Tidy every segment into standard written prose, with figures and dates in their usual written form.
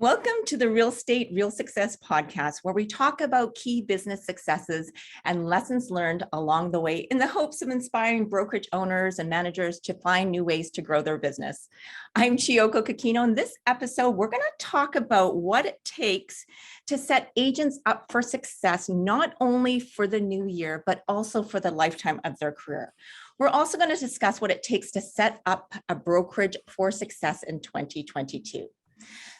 Welcome to the Real Estate Real Success podcast, where we talk about key business successes and lessons learned along the way in the hopes of inspiring brokerage owners and managers to find new ways to grow their business. I'm Chiyoko Kakino. In this episode, we're going to talk about what it takes to set agents up for success, not only for the new year, but also for the lifetime of their career. We're also going to discuss what it takes to set up a brokerage for success in 2022.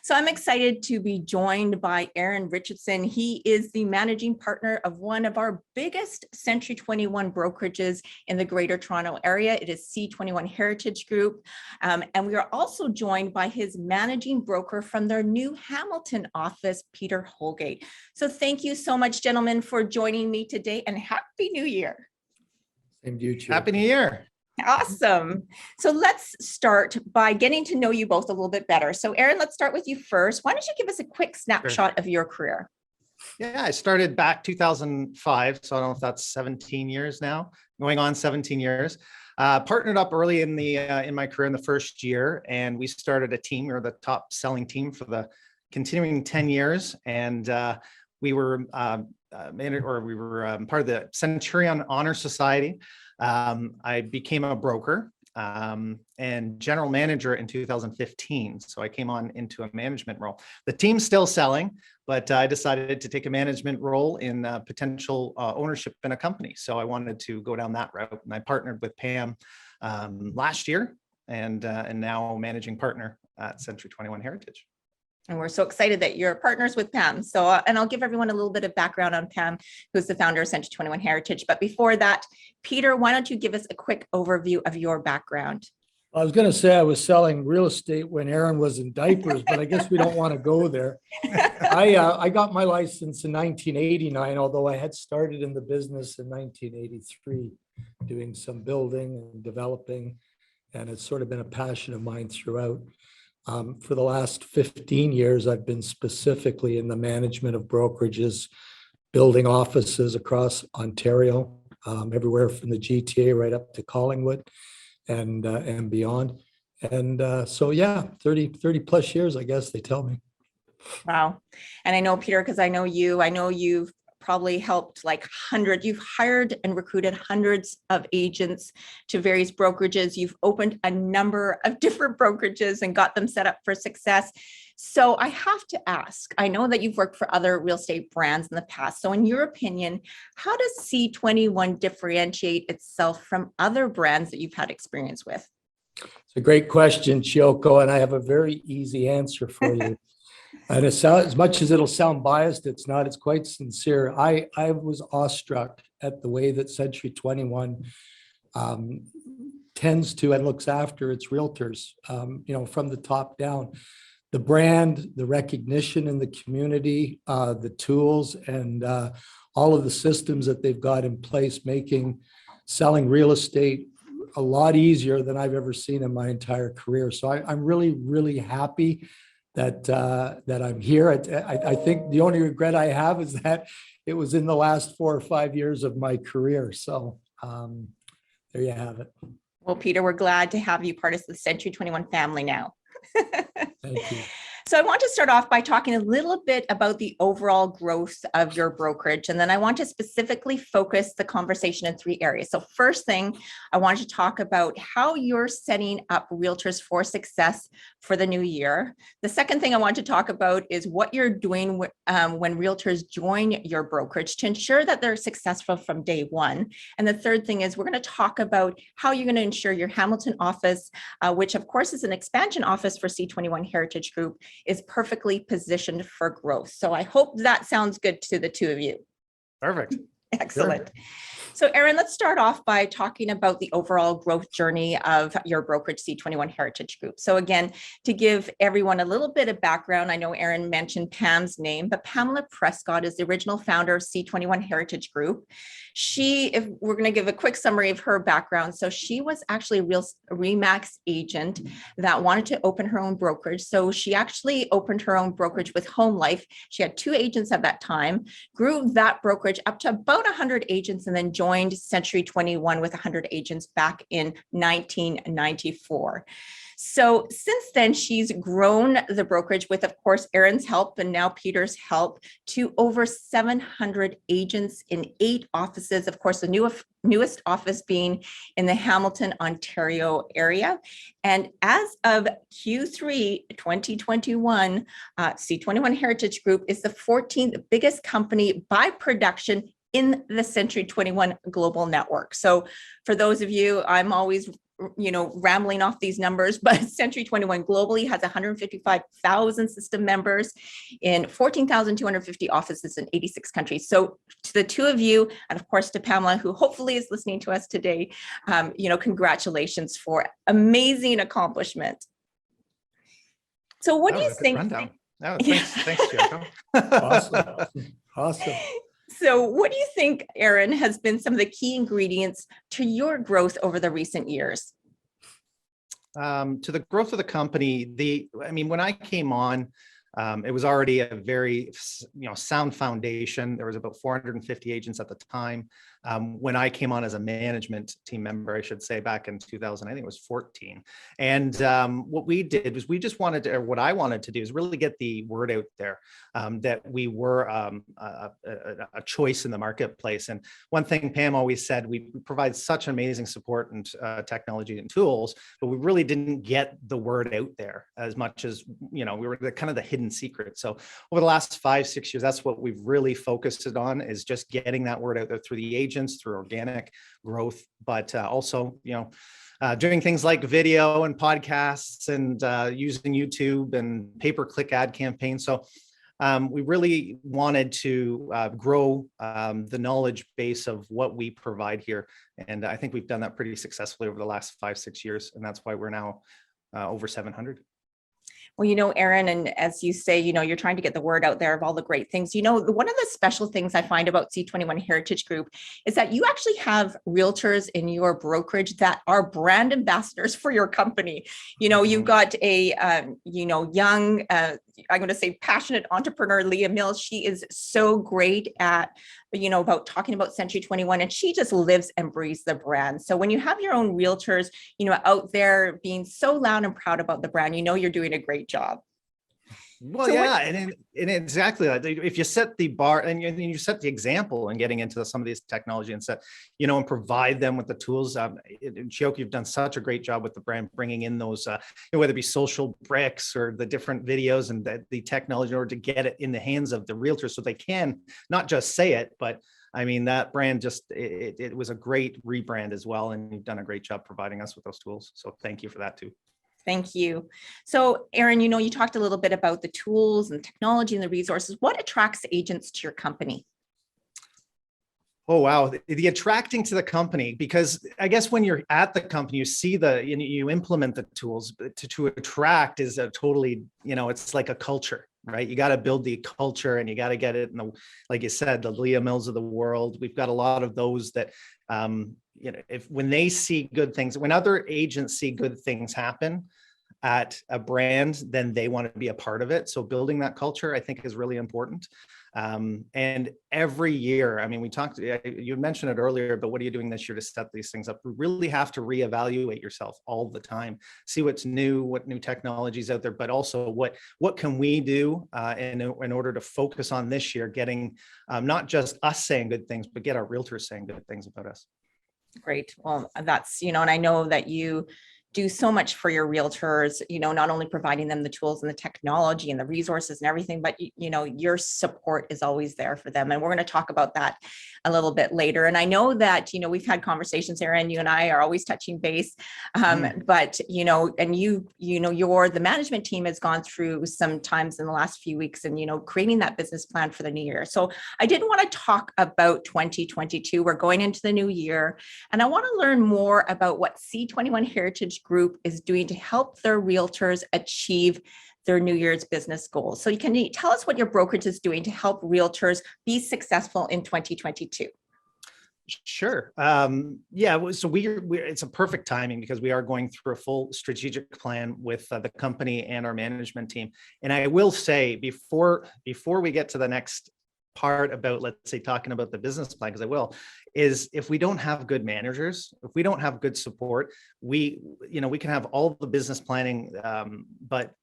So I'm excited to be joined by Eryn Richardson. He is the managing partner of one of our biggest Century 21 brokerages in the Greater Toronto Area. It is C21 Heritage Group. And we are also joined by his managing broker from their new Hamilton office, Peter Holgate. So thank you so much, gentlemen, for joining me today, and Happy New Year. Same to you, Chip. Happy New Year. Awesome. So let's start by getting to know you both a little bit better. So Eryn, let's start with you first. Why don't you give us a quick snapshot of your career? Yeah, I started back 2005. So I don't know if that's 17 years now, going on 17 years. Partnered up early in my career in the first year, and we started a team. We were the top selling team for the continuing 10 years. And we were part of the Centurion Honor Society. I became a broker and general manager in 2015. So I came on into a management role. The team's still selling, but I decided to take a management role in potential ownership in a company. So I wanted to go down that route, and I partnered with Pam last year, and now managing partner at Century 21 Heritage. And we're so excited that you're partners with Pam. So, and I'll give everyone a little bit of background on Pam, who's the founder of Century 21 Heritage. But before that, Peter, why don't you give us a quick overview of your background? I was going to say I was selling real estate when Eryn was in diapers, but I guess we don't want to go there. I got my license in 1989, although I had started in the business in 1983, doing some building and developing, and it's sort of been a passion of mine throughout. For the last 15 years, I've been specifically in the management of brokerages, building offices across Ontario, everywhere from the GTA right up to Collingwood and beyond. And so, yeah, 30 plus years, I guess they tell me. Wow. And I know, Peter, because I know you've probably helped you've hired and recruited hundreds of agents to various brokerages. You've opened a number of different brokerages and got them set up for success. So I have to ask, I know that you've worked for other real estate brands in the past. So in your opinion, how does C21 differentiate itself from other brands that you've had experience with? It's a great question, Chiyoko, and I have a very easy answer for you. And as much as it'll sound biased, it's not. It's quite sincere. I was awestruck at the way that Century 21 tends to and looks after its realtors, from the top down. The brand, the recognition in the community, the tools, and all of the systems that they've got in place, making selling real estate a lot easier than I've ever seen in my entire career. So I'm really, really happy that I'm here. I think the only regret I have is that it was in the last 4 or 5 years of my career. So there you have it. Well, Peter, we're glad to have you part of the Century 21 family now. Thank you. So I want to start off by talking a little bit about the overall growth of your brokerage. And then I want to specifically focus the conversation in 3 areas. So first thing, I want to talk about how you're setting up realtors for success for the new year. The second thing I want to talk about is what you're doing when realtors join your brokerage to ensure that they're successful from day one. And the third thing is we're going to talk about how you're going to ensure your Hamilton office, which of course is an expansion office for C21 Heritage Group, is perfectly positioned for growth. So I hope that sounds good to the two of you. Perfect. Excellent. Sure. So Eryn, let's start off by talking about the overall growth journey of your brokerage C21 Heritage Group. So again, to give everyone a little bit of background, I know Eryn mentioned Pam's name, but Pamela Prescott is the original founder of C21 Heritage Group. If we're going to give a quick summary of her background. So she was actually a RE/MAX agent that wanted to open her own brokerage. So she actually opened her own brokerage with Home Life. She had 2 agents at that time, grew that brokerage up to about about 100 agents and then joined Century 21 with 100 agents back in 1994. So since then, she's grown the brokerage with, of course, Eryn's help and now Peter's help to over 700 agents in 8 offices. Of course, the newest office being in the Hamilton, Ontario area. And as of Q3 2021, C21 Heritage Group is the 14th biggest company by production in the Century 21 global network. So for those of you, I'm always rambling off these numbers, but Century 21 globally has 155,000 system members in 14,250 offices in 86 countries. So to the two of you, and of course to Pamela, who hopefully is listening to us today, congratulations for amazing accomplishment. So what do you think? Thanks, Jericho. Awesome. So what do you think, Eryn, has been some of the key ingredients to your growth over the recent years? To the growth of the company, when I came on, it was already a very, sound foundation. There was about 450 agents at the time. When I came on as a management team member, I should say, back in 2000, I think it was 14. And what we did was we just wanted to, or what I wanted to do is really get the word out there that we were a choice in the marketplace. And one thing Pam always said, we provide such amazing support and technology and tools, but we really didn't get the word out there as much as, we were kind of the hidden secret. So over the last 5-6 years, that's what we've really focused it on, is just getting that word out there through the agents, through organic growth, but also, doing things like video and podcasts and using YouTube and pay-per-click ad campaigns. So we really wanted to grow the knowledge base of what we provide here. And I think we've done that pretty successfully over the last 5-6 years. And that's why we're now over 700. Well, Eryn, and as you say, you're trying to get the word out there of all the great things. One of the special things I find about C21 Heritage Group is that you actually have realtors in your brokerage that are brand ambassadors for your company. You've got a, young, I'm going to say passionate entrepreneur, Leah Mills. She is so great at, about talking about Century 21, and she just lives and breathes the brand. So when you have your own realtors, out there being so loud and proud about the brand, you're doing a great job. Well, so yeah, and exactly. If you set the bar and you set the example and getting into some of these technology and set, and provide them with the tools. Chioke, you've done such a great job with the brand, bringing in those, whether it be social bricks or the different videos and the technology in order to get it in the hands of the realtors so they can not just say it, but that brand just, it was a great rebrand as well. And you've done a great job providing us with those tools. So thank you for that too. Thank you. So Eryn, you talked a little bit about the tools and technology and the resources. What attracts agents to your company? Oh, wow. The attracting to the company, because I guess when you're at the company, you see you implement the tools, but to attract is a totally, it's like a culture, right? You got to build the culture and you got to get it in the, like you said, the Leah Mills of the world. We've got a lot of those that, when they see good things, when other agents see good things happen at a brand, then they want to be a part of it. So building that culture, I think, is really important. And every year, we talked, you mentioned it earlier, but what are you doing this year to set these things up? We really have to reevaluate yourself all the time, see what's new, what new technologies out there, but also what can we do in order to focus on this year, getting not just us saying good things, but get our realtors saying good things about us. Great. Well, that's, and I know that you do so much for your realtors, not only providing them the tools and the technology and the resources and everything, but, your support is always there for them. And we're going to talk about that a little bit later. And I know that, we've had conversations, Eryn, you and I are always touching base, but, and the management team has gone through some times in the last few weeks and, creating that business plan for the new year. So I did want to talk about 2022. We're going into the new year, and I want to learn more about what C21 Heritage Group is doing to help their realtors achieve their New Year's business goals. So can you tell us what your brokerage is doing to help realtors be successful in 2022? Sure. Yeah. So it's a perfect timing because we are going through a full strategic plan with the company and our management team. And I will say before we get to the next part about, let's say, talking about the business plan, because I will, is if we don't have good managers, if we don't have good support, we can have all the business planning, but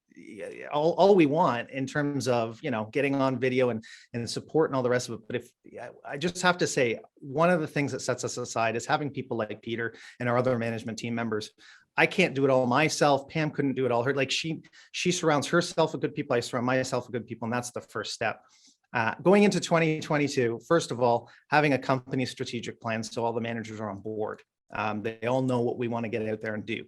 all we want in terms of, getting on video and support and all the rest of it. But if I just have to say, one of the things that sets us aside is having people like Peter and our other management team members. I can't do it all myself. Pam couldn't do it all. She surrounds herself with good people. I surround myself with good people. And that's the first step. Going into 2022, first of all, having a company strategic plan so all the managers are on board. They all know what we want to get out there and do.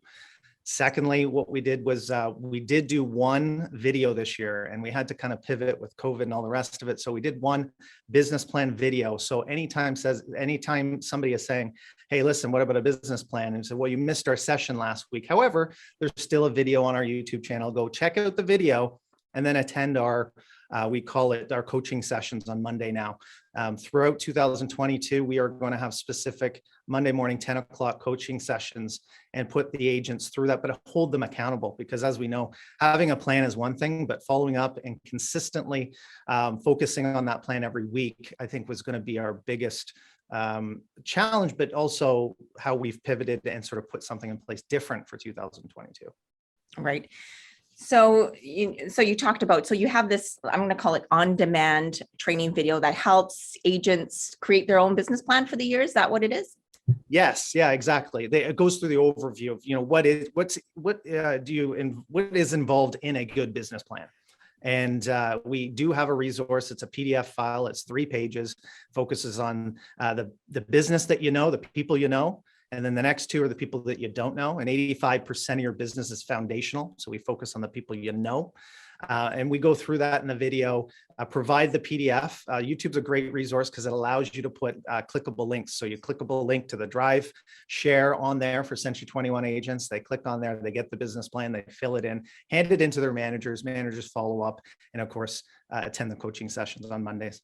Secondly, what we did was we did do one video this year, and we had to kind of pivot with COVID and all the rest of it. So we did one business plan video. So anytime somebody is saying, hey, listen, what about a business plan? And said, well, you missed our session last week. However, there's still a video on our YouTube channel. Go check out the video and then attend our we call it our coaching sessions on Monday now. Throughout 2022, we are going to have specific Monday morning, 10 o'clock coaching sessions and put the agents through that, but hold them accountable, because as we know, having a plan is one thing, but following up and consistently focusing on that plan every week, I think was going to be our biggest challenge, but also how we've pivoted and sort of put something in place different for 2022. Right. So you talked about, so you have this, I'm going to call it on-demand training video that helps agents create their own business plan for the year. Is that what it is? Yes. Yeah, exactly. It goes through the overview of, what is involved in a good business plan. And we do have a resource. It's a PDF file. It's 3 pages, focuses on the business that the people and then the next 2 are the people that you don't know. And 85% of your business is foundational. So we focus on the people and we go through that in the video, provide the PDF. YouTube's a great resource because it allows you to put clickable links. So you clickable link to the drive share on there for Century 21 agents. They click on there, they get the business plan, they fill it in, hand it into their managers follow up, and of course, attend the coaching sessions on Mondays.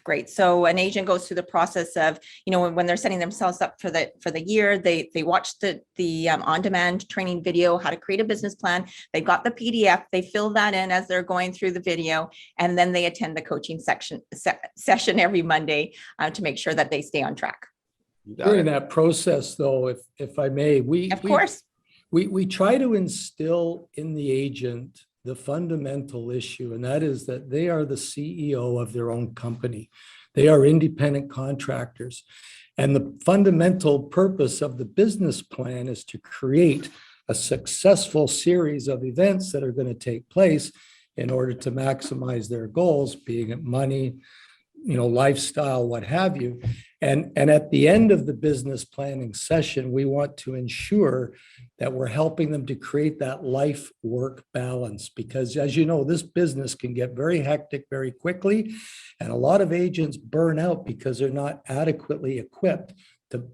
Great. So an agent goes through the process of, when they're setting themselves up for the year, they watch the on-demand training video, how to create a business plan. They've got the PDF, they fill that in as they're going through the video, and then they attend the coaching session every Monday to make sure that they stay on track. During that process, though, if I may, we try to instill in the agent the fundamental issue, and that is that they are the CEO of their own company. They are independent contractors. And the fundamental purpose of the business plan is to create a successful series of events that are going to take place in order to maximize their goals, being it money, lifestyle, what have you. And at the end of the business planning session, we want to ensure that we're helping them to create that life-work balance, because as you know, this business can get very hectic very quickly. And a lot of agents burn out because they're not adequately equipped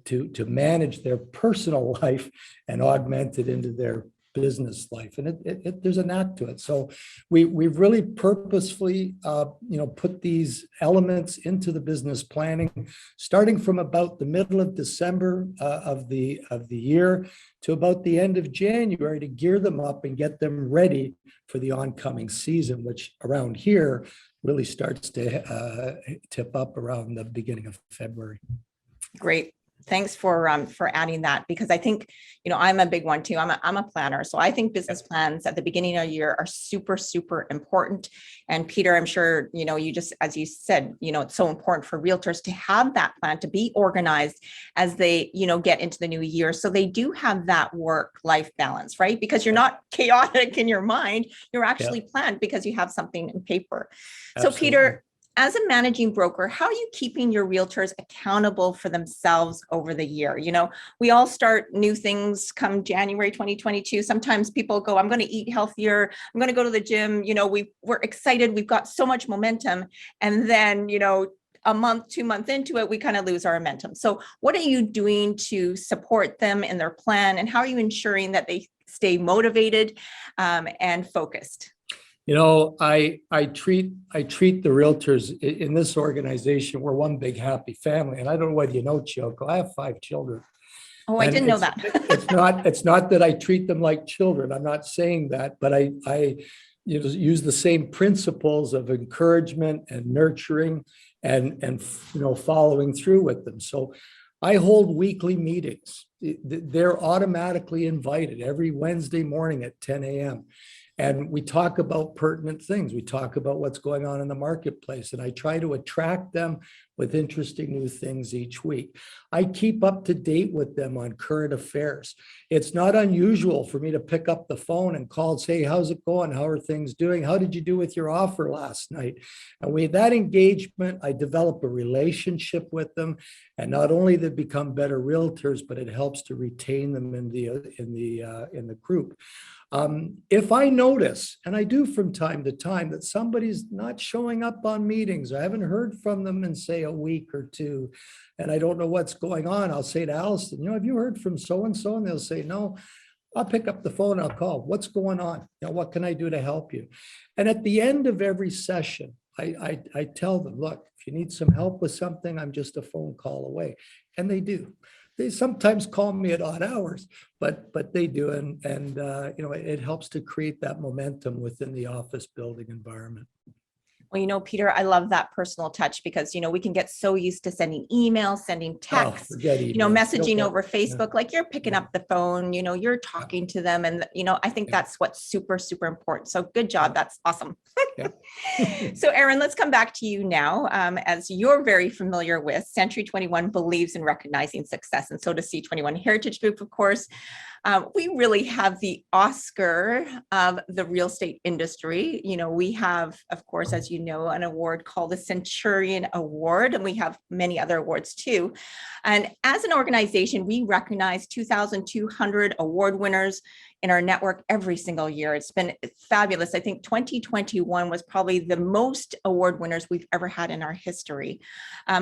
to manage their personal life and augment it into their business life. And there's a knack to it. So we've really purposefully, put these elements into the business planning, starting from about the middle of December of the year to about the end of January, to gear them up and get them ready for the oncoming season, which around here really starts to tip up around the beginning of February. Great. Thanks for adding that, because I think, I'm a big one too. I'm a planner. So I think business plans at the beginning of the year are super, super important. And Peter, I'm sure, you just, as you said, it's so important for realtors to have that plan, to be organized as they, get into the new year. So they do have that work-life balance, right? Because you're not chaotic in your mind, you're actually planned because you have something in paper. Absolutely. So Peter, as a managing broker, how are you keeping your realtors accountable for themselves over the year? We all start new things come January 2022. Sometimes people go, I'm going to eat healthier. I'm going to go to the gym. We're excited. We've got so much momentum. And then, a month, 2 months into it, we kind of lose our momentum. So what are you doing to support them in their plan? And how are you ensuring that they stay motivated and focused? I treat the realtors in this organization, we're one big happy family. And I don't know whether you know, Chioko, I have 5 children. Oh, I didn't know that. It's not that I treat them like children. I'm not saying that, but I use the same principles of encouragement and nurturing and following through with them. So I hold weekly meetings. They're automatically invited every Wednesday morning at 10 a.m. And we talk about pertinent things. We talk about what's going on in the marketplace. And I try to attract them with interesting new things each week. I keep up to date with them on current affairs. It's not unusual for me to pick up the phone and call and say, how's it going? How are things doing? How did you do with your offer last night? And with that engagement, I develop a relationship with them. And not only they become better realtors, but it helps to retain them in the group. If I notice, and I do from time to time, that somebody's not showing up on meetings, I haven't heard from them in, say, a week or two, and I don't know what's going on, I'll say to Allison, have you heard from so-and-so? And they'll say, no. I'll pick up the phone, I'll call, what's going on? What can I do to help you? And at the end of every session, I tell them, look, if you need some help with something, I'm just a phone call away. And they do. They sometimes call me at odd hours, but they do. And it helps to create that momentum within the office building environment. Well, Peter, I love that personal touch because, we can get so used to sending emails, sending texts, messaging over Facebook, like you're picking up the phone, you're talking to them. And, I think that's what's super, super important. So good job. That's awesome. So Eryn, let's come back to you now. As you're very familiar with, Century 21 believes in recognizing success, and so does C21 Heritage Group, of course. We really have the Oscar of the real estate industry. We have, of course, as you know, an award called the Centurion Award, and we have many other awards too. And as an organization, we recognize 2,200 award winners in our network every single year. It's been fabulous. I think 2021 was probably the most award winners we've ever had in our history.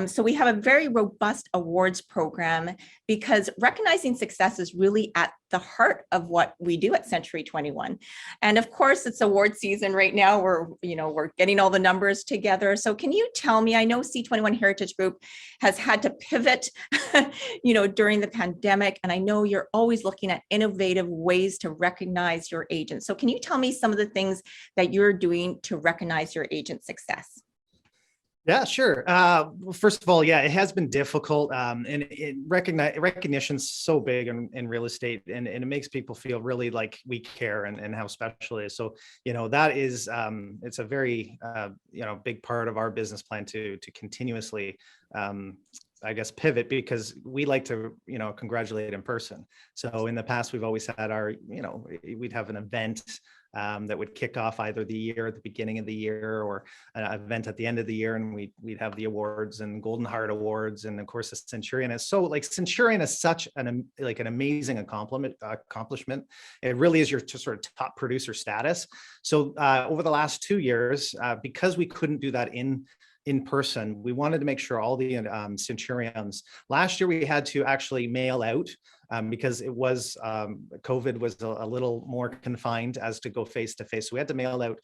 So we have a very robust awards program because recognizing success is really at the heart of what we do at Century 21. And of course, it's award season right now. We're getting all the numbers together. So can you tell me, I know C21 Heritage Group has had to pivot, during the pandemic, and I know you're always looking at innovative ways to recognize your agents. So can you tell me some of the things that you're doing to recognize your agent's success? Yeah, sure. Well, first of all, it has been difficult, and recognition's so big in real estate, and it makes people feel really like we care and how special it is. So, that is, it's a very, big part of our business plan to continuously, pivot, because we like to, congratulate in person. So in the past, we've always had our, we'd have an event that would kick off either the year at the beginning of the year or an event at the end of the year, and we'd have the awards and Golden Heart Awards, and of course the Centurion is Centurion is such an amazing accomplishment. It really is your sort of top producer status. So over the last 2 years, because we couldn't do that in person, we wanted to make sure all the Centurions. Last year we had to actually mail out because it was COVID was a little more confined as to go face to face. So we had to mail out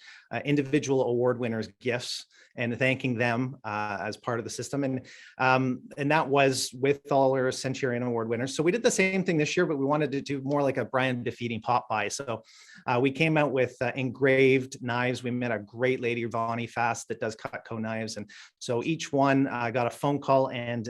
individual award winners gifts and thanking them as part of the system. And that was with all our Centurion Award winners. So we did the same thing this year, but we wanted to do more like a brand defeating pop by. So we came out with engraved knives. We met a great lady, Vonnie Fast, that does Cutco knives. And so each one got a phone call and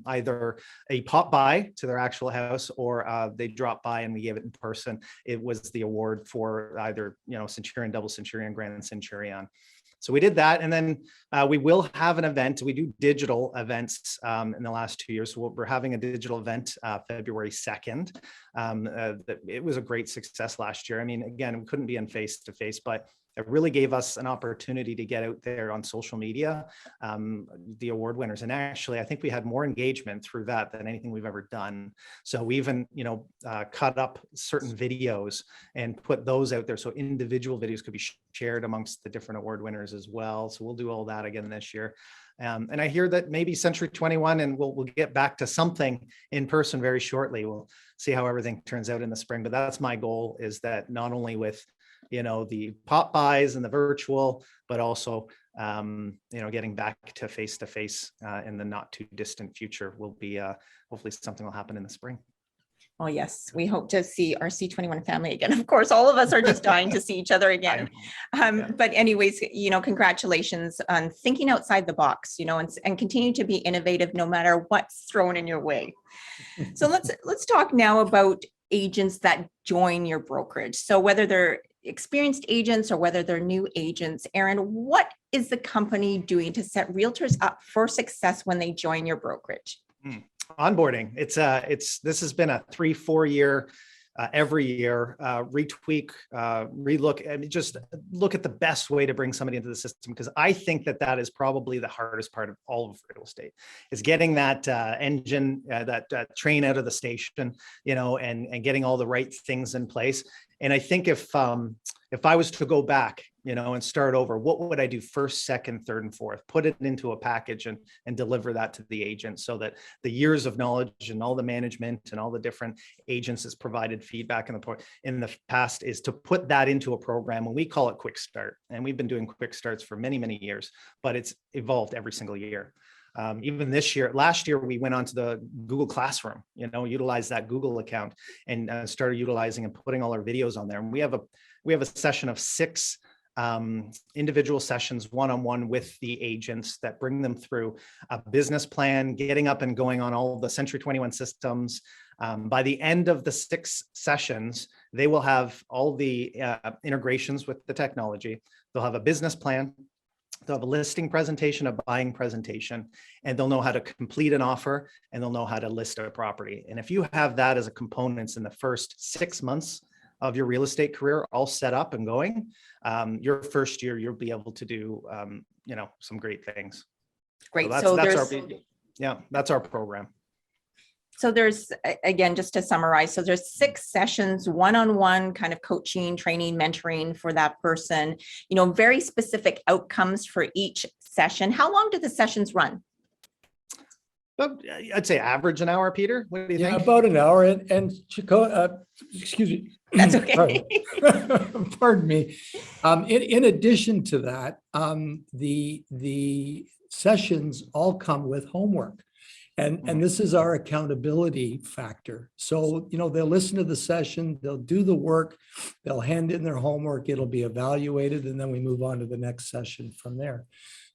either a pop by to their actual house, or they dropped by and we gave it in person. It was the award for either, Centurion, Double Centurion, Grand Centurion. So we did that. And then we will have an event. We do digital events in the last 2 years. So we're having a digital event February 2nd. It was a great success last year. I mean, again, we couldn't be in face to face, but it really gave us an opportunity to get out there on social media, the award winners. And actually, I think we had more engagement through that than anything we've ever done. So we even, cut up certain videos and put those out there. So individual videos could be shared amongst the different award winners as well. So we'll do all that again this year. And I hear that maybe Century 21, and we'll get back to something in person very shortly. We'll see how everything turns out in the spring. But that's my goal, is that not only with the pop buys and the virtual, but also, getting back to face in the not too distant future will be, hopefully something will happen in the spring. Oh, yes, we hope to see our C21 family again. Of course, all of us are just dying to see each other again. But anyways, congratulations on thinking outside the box, and continue to be innovative no matter what's thrown in your way. So let's talk now about agents that join your brokerage. So whether they're experienced agents or whether they're new agents, Eryn, what is the company doing to set realtors up for success when they join your brokerage? Onboarding. This has been a 3-4 year, every year, retweak, relook, and just look at the best way to bring somebody into the system. Because I think that is probably the hardest part of all of real estate, is getting that engine, that train out of the station, and getting all the right things in place. And I think if I was to go back, and start over, what would I do first, second, third, and fourth? Put it into a package and deliver that to the agent, so that the years of knowledge and all the management and all the different agents that's provided feedback in the past is to put that into a program, and we call it Quick Start. And we've been doing Quick Starts for many, many years, but it's evolved every single year. Even last year, we went onto the Google Classroom, utilized that Google account and started utilizing and putting all our videos on there. And we have a session of 6 individual sessions one-on-one with the agents that bring them through a business plan, getting up and going on all the Century 21 systems. By the end of the 6 sessions, they will have all the integrations with the technology. They'll have a business plan. They'll have a listing presentation, a buying presentation, and they'll know how to complete an offer, and they'll know how to list a property. And if you have that as a component in the first 6 months of your real estate career all set up and going, your first year, you'll be able to do, some great things. Great. So that's our program. So there's, again, just to summarize, so there's 6 sessions, one-on-one kind of coaching, training, mentoring for that person, very specific outcomes for each session. How long do the sessions run? I'd say average an hour, Peter. What do you think? About an hour. And Chico, excuse me. That's okay. Pardon me. In addition to that, the sessions all come with homework. And this is our accountability factor. So, they'll listen to the session, they'll do the work, they'll hand in their homework, it'll be evaluated, and then we move on to the next session from there.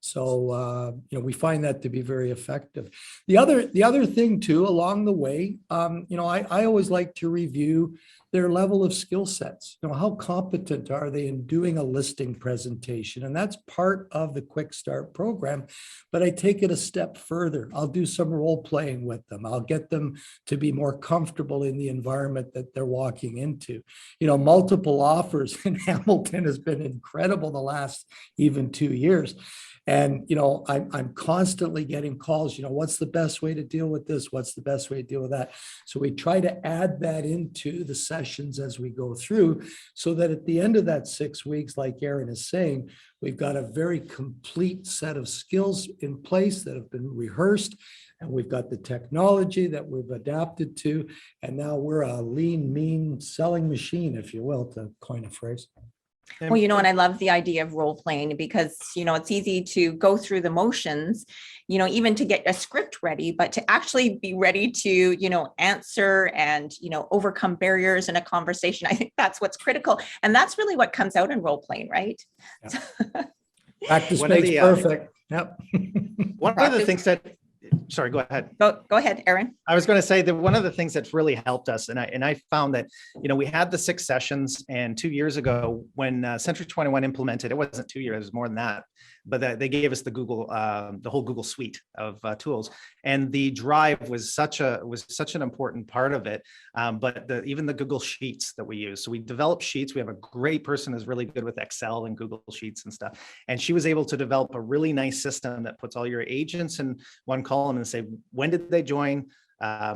So, we find that to be very effective. The other thing too, along the way, I always like to review their level of skill sets. How competent are they in doing a listing presentation? And that's part of the Quick Start program, but I take it a step further. I'll do some role playing with them. I'll get them to be more comfortable in the environment that they're walking into. Multiple offers in Hamilton has been incredible the last even 2 years. And, I'm constantly getting calls, what's the best way to deal with this? What's the best way to deal with that? So we try to add that into the sessions as we go through, so that at the end of that 6 weeks, like Eryn is saying, we've got a very complete set of skills in place that have been rehearsed. And we've got the technology that we've adapted to. And now we're a lean, mean selling machine, if you will, to coin a phrase. Well, and I love the idea of role playing, because, it's easy to go through the motions, even to get a script ready, but to actually be ready to, answer and, overcome barriers in a conversation. I think that's what's critical. And that's really what comes out in role playing, right? Yeah. Practice makes perfect. Yep. One of the things that, sorry, go ahead. Go ahead, Eryn. I was going to say that one of the things that's really helped us, and I found that, we had the 6 sessions, and 2 years ago when Century 21 implemented, it wasn't 2 years, it was more than that, but they gave us the whole Google suite of tools, and the Drive was such an important part of it. But even the Google Sheets that we use. So we develop sheets. We have a great person who's really good with Excel and Google Sheets and stuff. And she was able to develop a really nice system that puts all your agents in one column and say, when did they join?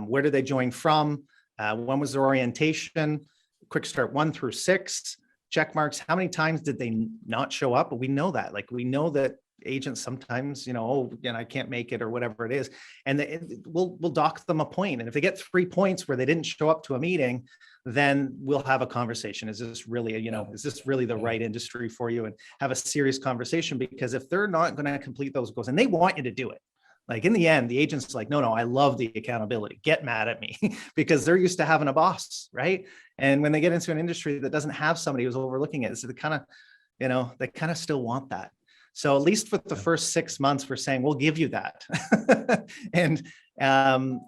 Where did they join from? When was their orientation? Quick Start 1 through 6. Check marks. How many times did they not show up? But we know that, we know that agents sometimes, I can't make it or whatever it is. And we'll dock them a point. And if they get 3 points where they didn't show up to a meeting, then we'll have a conversation. Is this really, is this really the right industry for you? And have a serious conversation, because if they're not going to complete those goals, and they want you to do it, Like in the end, the agent's like, no, I love the accountability. Get mad at me because they're used to having a boss, right? And when they get into an industry that doesn't have somebody who's overlooking it, so they kind of still want that. So at least for the first 6 months, we're saying we'll give you that, and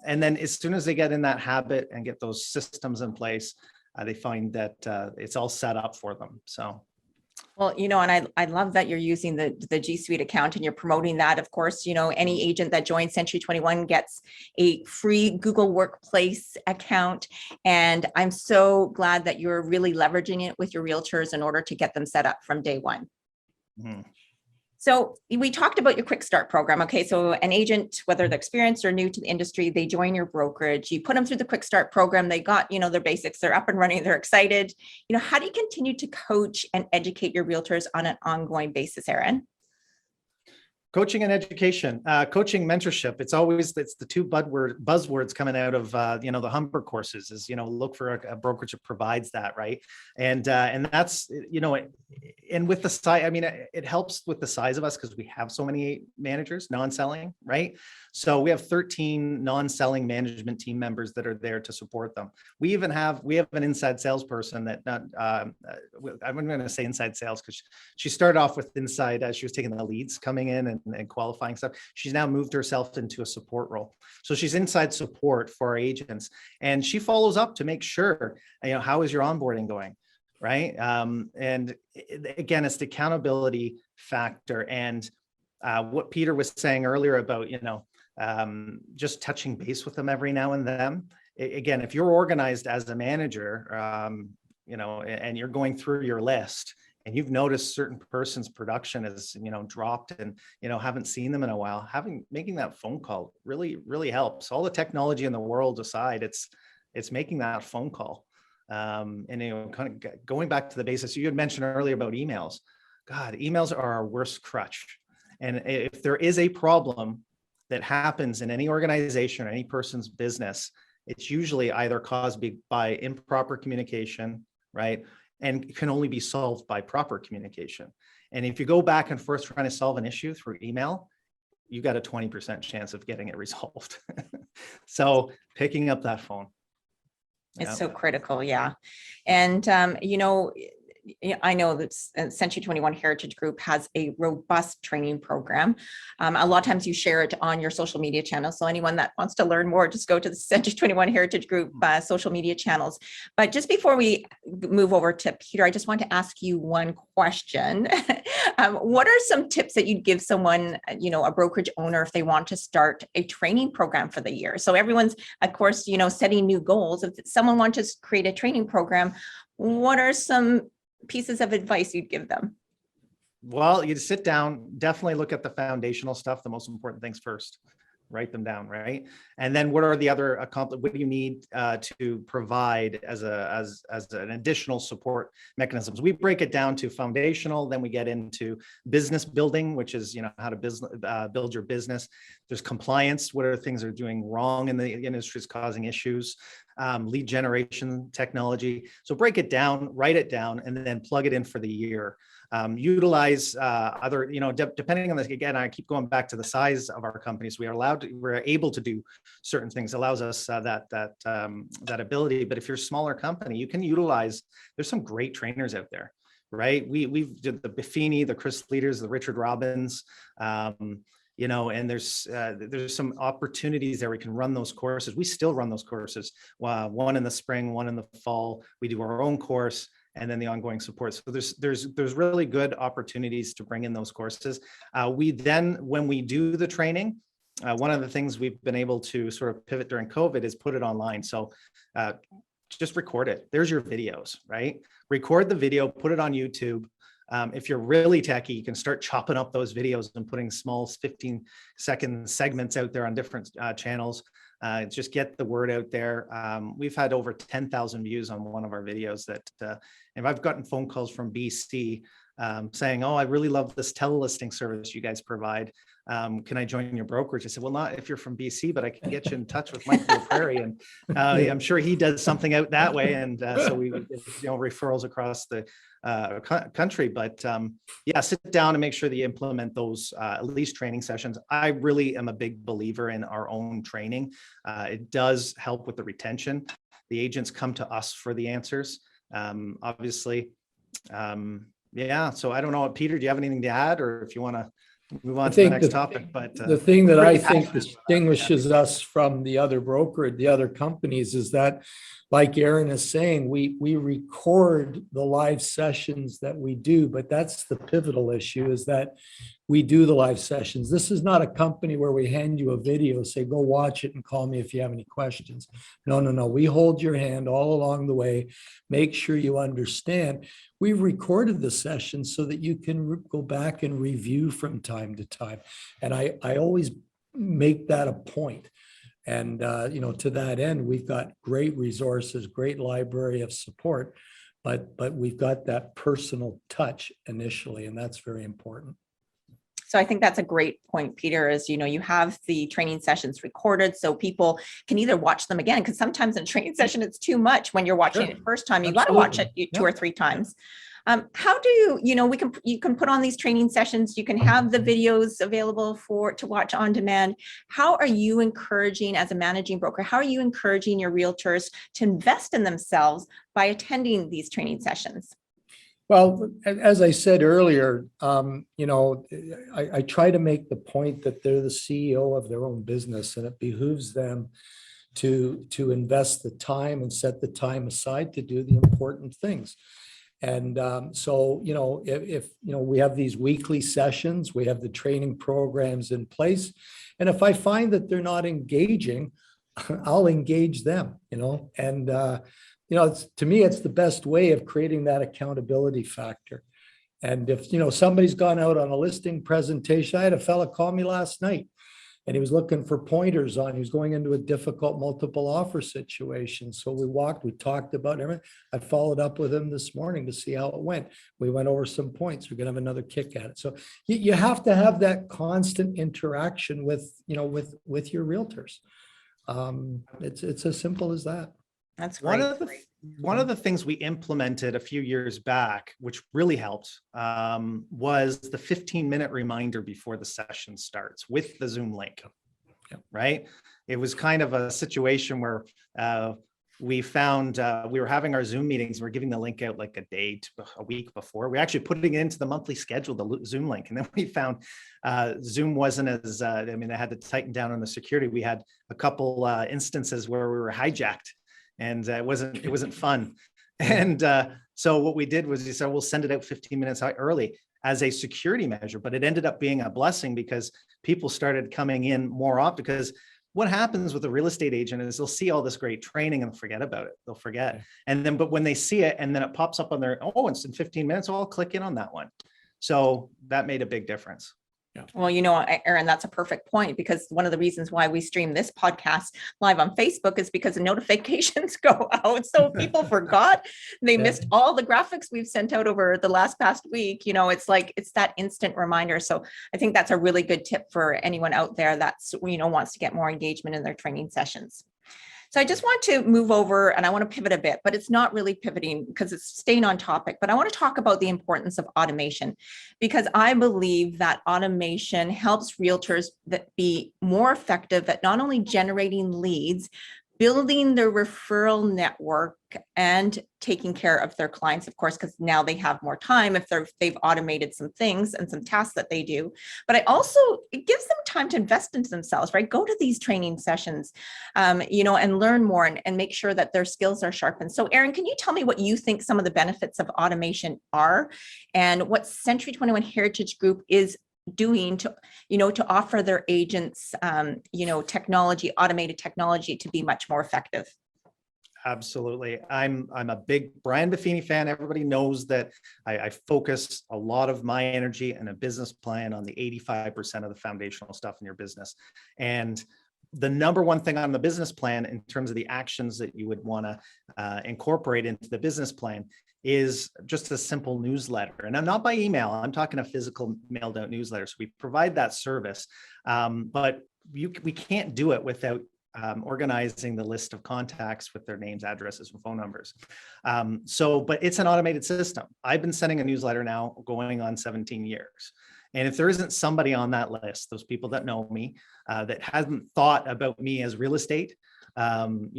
then as soon as they get in that habit and get those systems in place, they find that it's all set up for them. So. Well, and I love that you're using the G Suite account and you're promoting that. Of course, any agent that joins Century 21 gets a free Google Workplace account. And I'm so glad that you're really leveraging it with your realtors in order to get them set up from day one. Mm-hmm. So we talked about your quick start program. Okay, so an agent, whether they're experienced or new to the industry, they join your brokerage, you put them through the quick start program, they got, their basics, they're up and running, they're excited. How do you continue to coach and educate your realtors on an ongoing basis, Eryn? Coaching and education, coaching, mentorship. It's the two buzzwords coming out of the Humber courses is look for a brokerage that provides that, right? And that's and with the size, I mean, it helps with the size of us because we have so many managers non-selling, right? So we have 13 non-selling management team members that are there to support them. We have an inside salesperson that I'm going to say inside sales because she started off with inside as she was taking the leads coming in and qualifying stuff. She's now moved herself into a support role. So she's inside support for our agents, and she follows up to make sure, how is your onboarding going? Right. And again, it's the accountability factor. And what Peter was saying earlier about, just touching base with them every now and then. Again, if you're organized as a manager, and you're going through your list and you've noticed certain person's production is, dropped and, haven't seen them in a while, making that phone call really, really helps. All the technology in the world aside, it's making that phone call. And kind of going back to the basics, you had mentioned earlier about emails. God, emails are our worst crutch. And if there is a problem that happens in any organization or any person's business, it's usually either caused by improper communication, right? And can only be solved by proper communication. And if you go back and forth trying to solve an issue through email, you got a 20% chance of getting it resolved. So picking up that phone. It's so critical. Yeah. And, I know that Century 21 Heritage Group has a robust training program. A lot of times you share it on your social media channels. So anyone that wants to learn more, just go to the Century 21 Heritage Group social media channels. But just before we move over to Peter, I just want to ask you one question. What are some tips that you'd give someone, a brokerage owner, if they want to start a training program for the year? So everyone's, of course, setting new goals. If someone wants to create a training program, what are some pieces of advice you'd give them? Well, you sit down, definitely look at the foundational stuff, the most important things first, write them down, right? And then what are the other what do you need to provide as an additional support mechanisms? We break it down to foundational, then we get into business building, which is, how to build your business. There's compliance, what are things are doing wrong in the industry is causing issues. Lead generation technology. So break it down, write it down, and then plug it in for the year. Utilize other, depending on this, again, I keep going back to the size of our companies. We're able to do certain things, allows us that ability. But if you're a smaller company, you can utilize, there's some great trainers out there, right? We've did the Buffini, the Chris Leaders, the Richard Robbins, and there's some opportunities there. We can run those courses. We still run those courses, one in the spring, one in the fall. We do our own course and then the ongoing support. So there's really good opportunities to bring in those courses. When we do the training, one of the things we've been able to sort of pivot during COVID is put it online. So just record it. There's your videos, right? Record the video, put it on YouTube. If you're really techie, you can start chopping up those videos and putting small 15-second segments out there on different channels. Just get the word out there. We've had over 10,000 views on one of our videos and I've gotten phone calls from BC saying, oh, I really love this telelisting service you guys provide. Can I join your brokerage? I said, well, not if you're from BC, but I can get you in touch with Michael Prairie, and I'm sure he does something out that way. And so we, referrals across the country. But yeah, sit down and make sure that you implement those at least training sessions. I really am a big believer in our own training. It does help with the retention. The agents come to us for the answers. Obviously, yeah. So I don't know, Peter, do you have anything to add, or if you want to move on to the next topic? But the thing that I think distinguishes us from the other broker, the other companies, is that, like Eryn is saying, we record the live sessions that we do, but that's the pivotal issue, is that we do the live sessions. This is not a company where we hand you a video, say, go watch it and call me if you have any questions. No. We hold your hand all along the way, make sure you understand. We've recorded the session so that you can go back and review from time to time. And I always make that a point. And, to that end, we've got great resources, great library of support, but we've got that personal touch initially, and that's very important. So I think that's a great point, Peter, is, you have the training sessions recorded so people can either watch them again, because sometimes in a training session, it's too much when you're watching it first time. You got to watch it two or three times. How do you can put on these training sessions, you can have the videos available to watch on demand. How are you encouraging, as a managing broker, how are you encouraging your realtors to invest in themselves by attending these training sessions? Well, as I said earlier, I try to make the point that they're the CEO of their own business, and it behooves them to invest the time and set the time aside to do the important things. And so, if we have these weekly sessions, we have the training programs in place. And if I find that they're not engaging, I'll engage them, and, to me, it's the best way of creating that accountability factor. And if, somebody's gone out on a listing presentation, I had a fella call me last night, and he was looking for pointers he was going into a difficult multiple offer situation. So we talked about everything. I followed up with him this morning to see how it went. We went over some points. We're going to have another kick at it. So you have to have that constant interaction with your realtors. It's as simple as that. That's great. One of the things we implemented a few years back, which really helped, was the 15-minute reminder before the session starts with the Zoom link. Right? It was kind of a situation where we found we were having our Zoom meetings. We're giving the link out like a week before. We're actually putting it into the monthly schedule, the Zoom link. And then we found Zoom wasn't as, they had to tighten down on the security. We had a couple instances where we were hijacked. And it wasn't fun. And so what we did was we said, we'll send it out 15 minutes early as a security measure, but it ended up being a blessing because people started coming in more often. Because what happens with a real estate agent is they'll see all this great training and forget about it. They'll forget. And then, but when they see it and then it pops up on their, it's in 15 minutes, I'll click in on that one. So that made a big difference. Yeah. Well, Eryn, that's a perfect point, because one of the reasons why we stream this podcast live on Facebook is because the notifications go out. So people forgot, they missed all the graphics we've sent out over the past week. It's that instant reminder. So I think that's a really good tip for anyone out there that's, wants to get more engagement in their training sessions. So I just want to move over, and I want to pivot a bit, but it's not really pivoting because it's staying on topic, but I want to talk about the importance of automation, because I believe that automation helps realtors be more effective at not only generating leads, building their referral network, and taking care of their clients, of course, because now they have more time if they've automated some things and some tasks that they do. But it gives them time to invest into themselves, right? Go to these training sessions, and learn more and make sure that their skills are sharpened. So Eryn, can you tell me what you think some of the benefits of automation are, and what Century 21 Heritage Group is doing to offer their agents, automated technology to be much more effective? Absolutely. I'm a big Brian Buffini fan. Everybody knows that I focus a lot of my energy and a business plan on the 85% of the foundational stuff in your business. And the number one thing on the business plan, in terms of the actions that you would want to incorporate into the business plan, is just a simple newsletter. And I'm not by email, I'm talking a physical mailed out newsletter. So we provide that service, but we can't do it without organizing the list of contacts with their names, addresses, and phone numbers. But it's an automated system. I've been sending a newsletter now going on 17 years. And if there isn't somebody on that list, those people that know me, that hasn't thought about me as real estate, that'd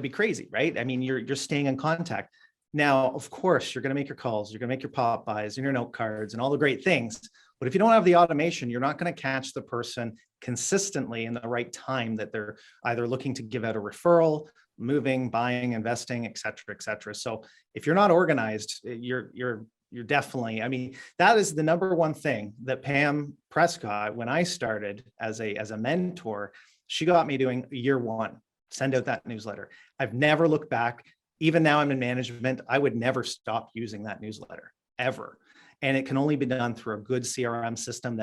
be crazy, right? I mean, you're staying in contact. Now, of course, you're going to make your calls, you're going to make your pop-bys and your note cards and all the great things. But if you don't have the automation, you're not going to catch the person consistently in the right time that they're either looking to give out a referral, moving, buying, investing, et cetera, et cetera. So if you're not organized, you're definitely, I mean, that is the number one thing that Pam Prescott, when I started as a mentor, she got me doing year one, send out that newsletter. I've never looked back. Even now I'm in management, I would never stop using that newsletter ever. And it can only be done through a good CRM system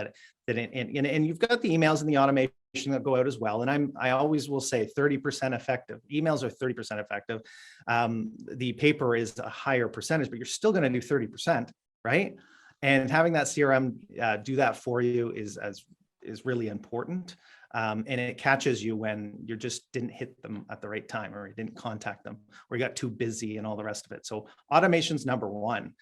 and you've got the emails and the automation that go out as well. And I always will say 30% effective. Emails are 30% effective. The paper is a higher percentage, but you're still going to do 30%, right? And having that CRM do that for you is really important. And it catches you when you just didn't hit them at the right time, or you didn't contact them, or you got too busy and all the rest of it. So automation's number one.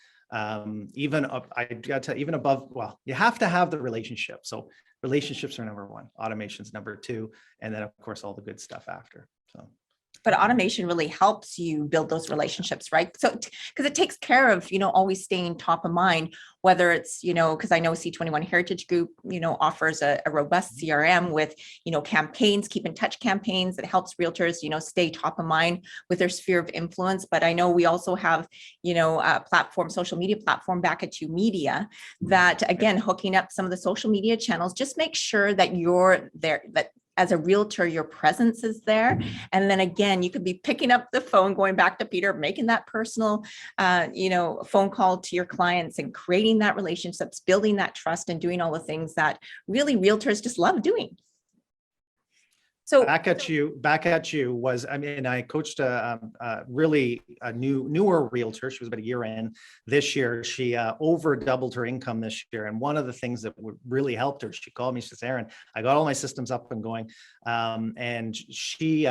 Even above, well, you have to have the relationship. So relationships are number one, automation's number two, and then of course all the good stuff after. So. But automation really helps you build those relationships, right? So, because it takes care of, always staying top of mind, whether it's, because I know C21 Heritage Group, offers a robust CRM with, campaigns, keep in touch campaigns that helps realtors, stay top of mind with their sphere of influence. But I know we also have, a platform, social media platform, Back at You Media, that again, hooking up some of the social media channels, just make sure that you're there, that as a realtor, your presence is there. And then again, you could be picking up the phone, going back to Peter, making that personal, phone call to your clients and creating that relationships, building that trust, and doing all the things that really realtors just love doing. So Back at You was, I mean, I coached a newer realtor. She was about a year in. This year, she over doubled her income this year. And one of the things that really helped her, she called me, she says, Eryn, I got all my systems up and going. And she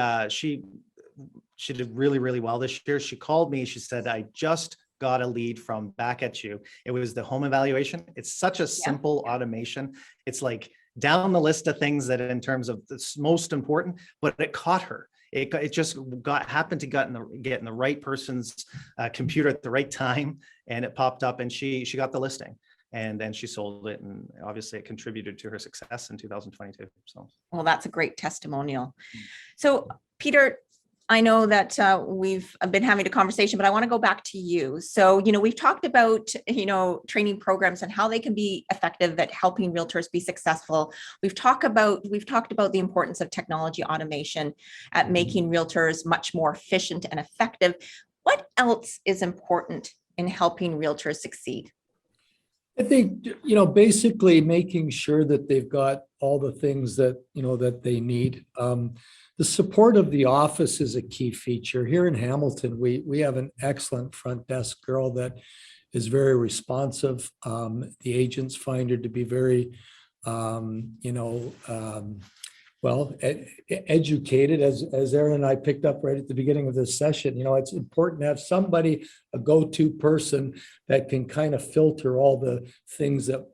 did really, really well this year. She called me, she said, I just got a lead from Back at You. It was the home evaluation. It's such a simple automation. It's like down the list of things that in terms of the most important, but it caught her. It just happened to get in the right person's computer at the right time, and it popped up, and she got the listing, and then she sold it, and obviously it contributed to her success in 2022. So, well, that's a great testimonial. So, Peter, I know that we've been having a conversation, but I want to go back to you. So, we've talked about, training programs and how they can be effective at helping realtors be successful. We've talked about the importance of technology automation at making realtors much more efficient and effective. What else is important in helping realtors succeed? I think, basically making sure that they've got all the things that, that they need. The support of the office is a key feature. Here in Hamilton, we have an excellent front desk girl that is very responsive. The agents find her to be very, educated, as Eryn and I picked up right at the beginning of this session. It's important to have somebody, a go-to person that can kind of filter all the things that,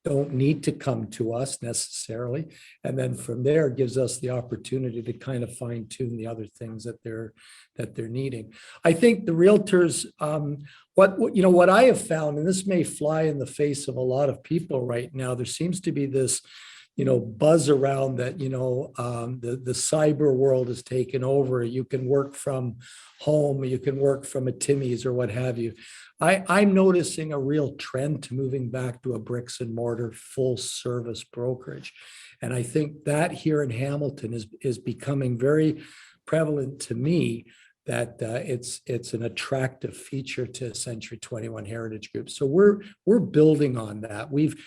don't need to come to us necessarily. And then from there, it gives us the opportunity to kind of fine tune the other things that they're needing. I think the realtors, what I have found, and this may fly in the face of a lot of people right now, there seems to be this buzz around that, the cyber world has taken over. You can work from home, you can work from a Timmy's or what have you. I'm noticing a real trend to moving back to a bricks and mortar full service brokerage. And I think that here in Hamilton is becoming very prevalent to me, that it's an attractive feature to Century 21 Heritage Group. So we're building on that. We've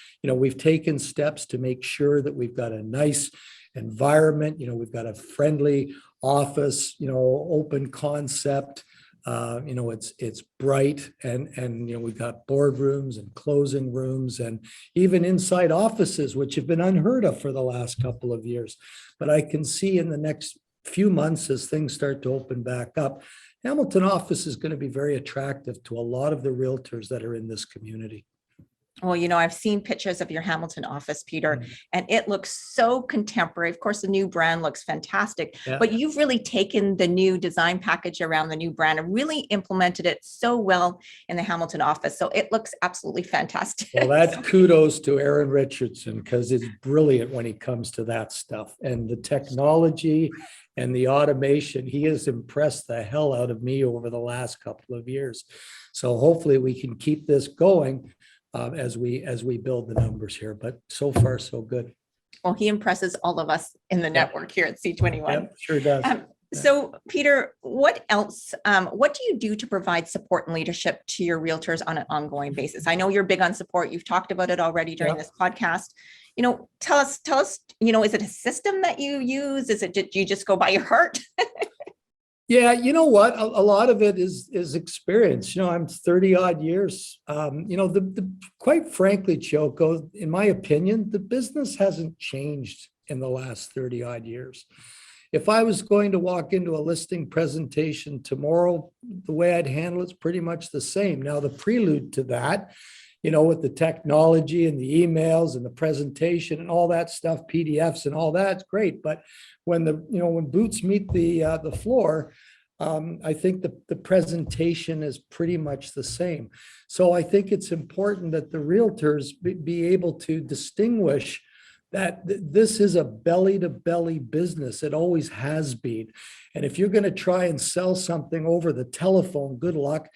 taken steps to make sure that we've got a nice environment. We've got a friendly office, open concept, It's bright and we've got boardrooms and closing rooms and even inside offices, which have been unheard of for the last couple of years. But I can see in the next few months as things start to open back up, Hamilton office is going to be very attractive to a lot of the realtors that are in this community. Well, I've seen pictures of your Hamilton office, Peter, Mm. and it looks so contemporary. Of course, the new brand looks fantastic, Yeah. but you've really taken the new design package around the new brand and really implemented it so well in the Hamilton office. So it looks absolutely fantastic. Well, that's kudos to Eryn Richardson, because it's brilliant when he comes to that stuff and the technology and the automation. He has impressed the hell out of me over the last couple of years. So hopefully we can keep this going as we build the numbers here, but so far so good. Well, he impresses all of us in the network here at C21. Yep, sure does. So, Peter, what else? What do you do to provide support and leadership to your realtors on an ongoing basis? I know you're big on support. You've talked about it already during this podcast. Tell us. Is it a system that you use? Do you just go by your heart? Yeah, you know what? A lot of it is experience. I'm 30 odd years. Quite frankly, Choco, in my opinion, the business hasn't changed in the last 30 odd years. If I was going to walk into a listing presentation tomorrow, the way I'd handle it's pretty much the same. Now, the prelude to that, with the technology and the emails and the presentation and all that stuff, PDFs and all that's great. But when when boots meet the floor, I think the presentation is pretty much the same. So I think it's important that the realtors be able to distinguish that this is a belly-to-belly business. It always has been. And if you're going to try and sell something over the telephone, good luck.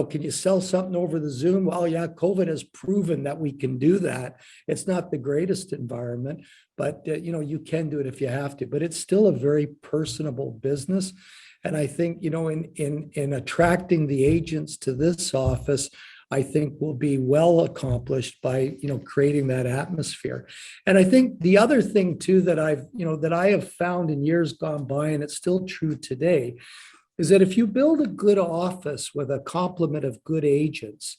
Can you sell something over the Zoom? Well, yeah, COVID has proven that we can do that. It's not the greatest environment, but you can do it if you have to. But it's still a very personable business. And I think, in attracting the agents to this office, I think will be well accomplished by, creating that atmosphere. And I think the other thing too that I have found in years gone by, and it's still true today, is that if you build a good office with a complement of good agents,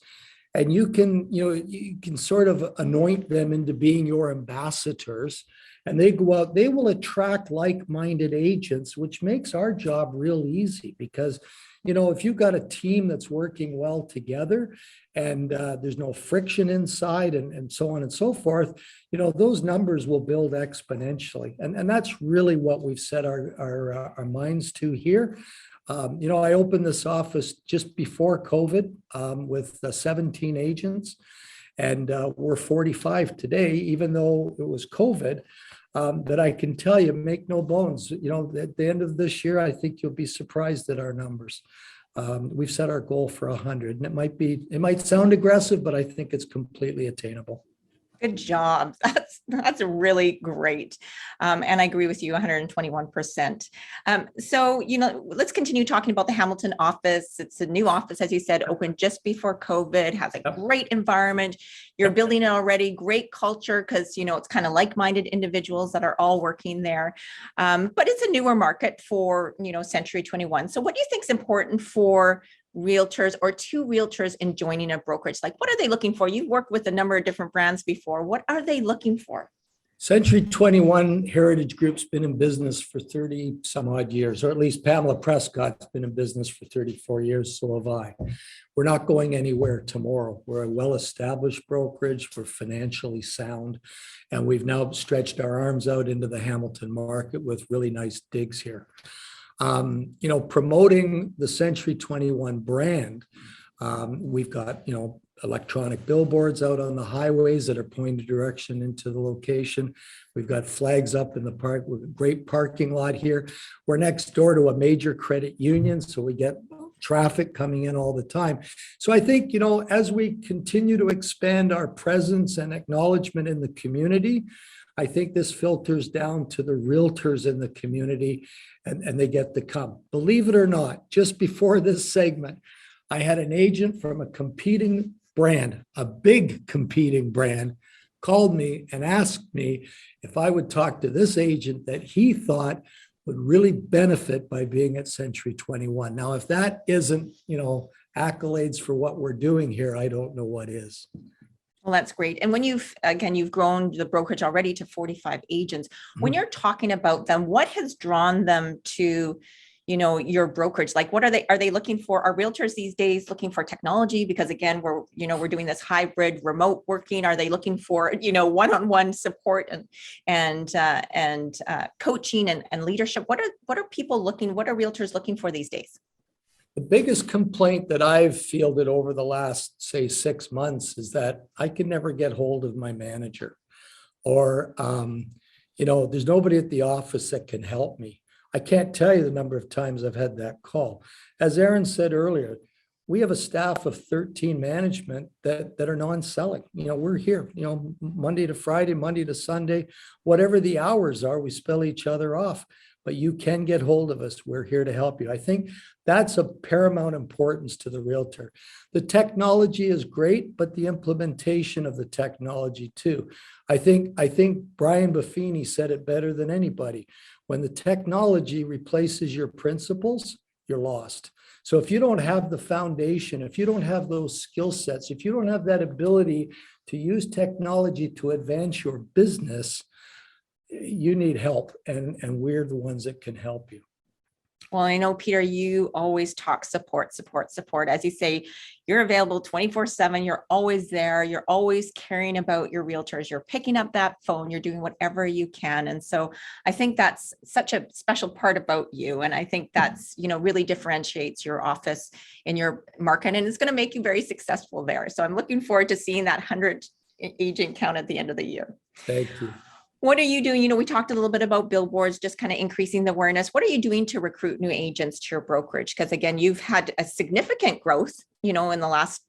and you can sort of anoint them into being your ambassadors, and they go out, they will attract like-minded agents, which makes our job real easy. Because if you've got a team that's working well together and there's no friction inside and so on and so forth, those numbers will build exponentially. And that's really what we've set our minds to here. I opened this office just before COVID with 17 agents, and we're 45 today, even though it was COVID. That I can tell you, make no bones, at the end of this year, I think you'll be surprised at our numbers. We've set our goal for 100, and it might sound aggressive, but I think it's completely attainable. Good job. That's really great. And I agree with you 121%. So, let's continue talking about the Hamilton office. It's a new office, as you said, opened just before COVID, has a great environment. You're building it already, great culture, because, it's kind of like-minded individuals that are all working there. But it's a newer market for, Century 21. So what do you think is important for realtors or two realtors in joining a brokerage? Like, what are they looking for? You've worked with a number of different brands before. What are they looking for? Century 21 Heritage Group's been in business for 30 some odd years, or at least Pamela Prescott's been in business for 34 years. So have I. We're not going anywhere tomorrow. We're a well-established brokerage. We're financially sound. And we've now stretched our arms out into the Hamilton market with really nice digs here. Promoting the Century 21 brand, we've got, electronic billboards out on the highways that are pointing direction into the location. We've got flags up in the park. We've got a great parking lot here. We're next door to a major credit union, so we get traffic coming in all the time. So I think, as we continue to expand our presence and acknowledgement in the community, I think this filters down to the realtors in the community, and they get to come. Believe it or not, just before this segment, I had an agent from a competing brand, a big competing brand, called me and asked me if I would talk to this agent that he thought would really benefit by being at Century 21. Now, if that isn't, accolades for what we're doing here, I don't know what is. Well, that's great. And when you've grown the brokerage already to 45 agents, when you're talking about them, what has drawn them to, your brokerage? Like, what are they looking for? Are realtors these days looking for technology? Because again, we're doing this hybrid remote working. Are they looking for, one-on-one support and coaching and leadership? What are realtors looking for these days? The biggest complaint that I've fielded over the last, say, 6 months is that I can never get hold of my manager, or, there's nobody at the office that can help me. I can't tell you the number of times I've had that call. As Eryn said earlier, we have a staff of 13 management that are non-selling. We're here, Monday to Friday, Monday to Sunday, whatever the hours are, we spell each other off. But you can get hold of us. We're here to help you. I think that's of paramount importance to the realtor. The technology is great, but the implementation of the technology too. I think Brian Buffini said it better than anybody. When the technology replaces your principles, you're lost. So if you don't have the foundation, if you don't have those skill sets, if you don't have that ability to use technology to advance your business, you need help, and we're the ones that can help you. Well, I know, Peter, you always talk support. As you say, you're available 24/7. You're always there. You're always caring about your realtors. You're picking up that phone. You're doing whatever you can. And so I think that's such a special part about you. And I think that's, really differentiates your office in your market, and it's going to make you very successful there. So I'm looking forward to seeing that 100 agent count at the end of the year. Thank you. What are you doing? We talked a little bit about billboards, just kind of increasing the awareness. What are you doing to recruit new agents to your brokerage? Because again, you've had a significant growth, in the last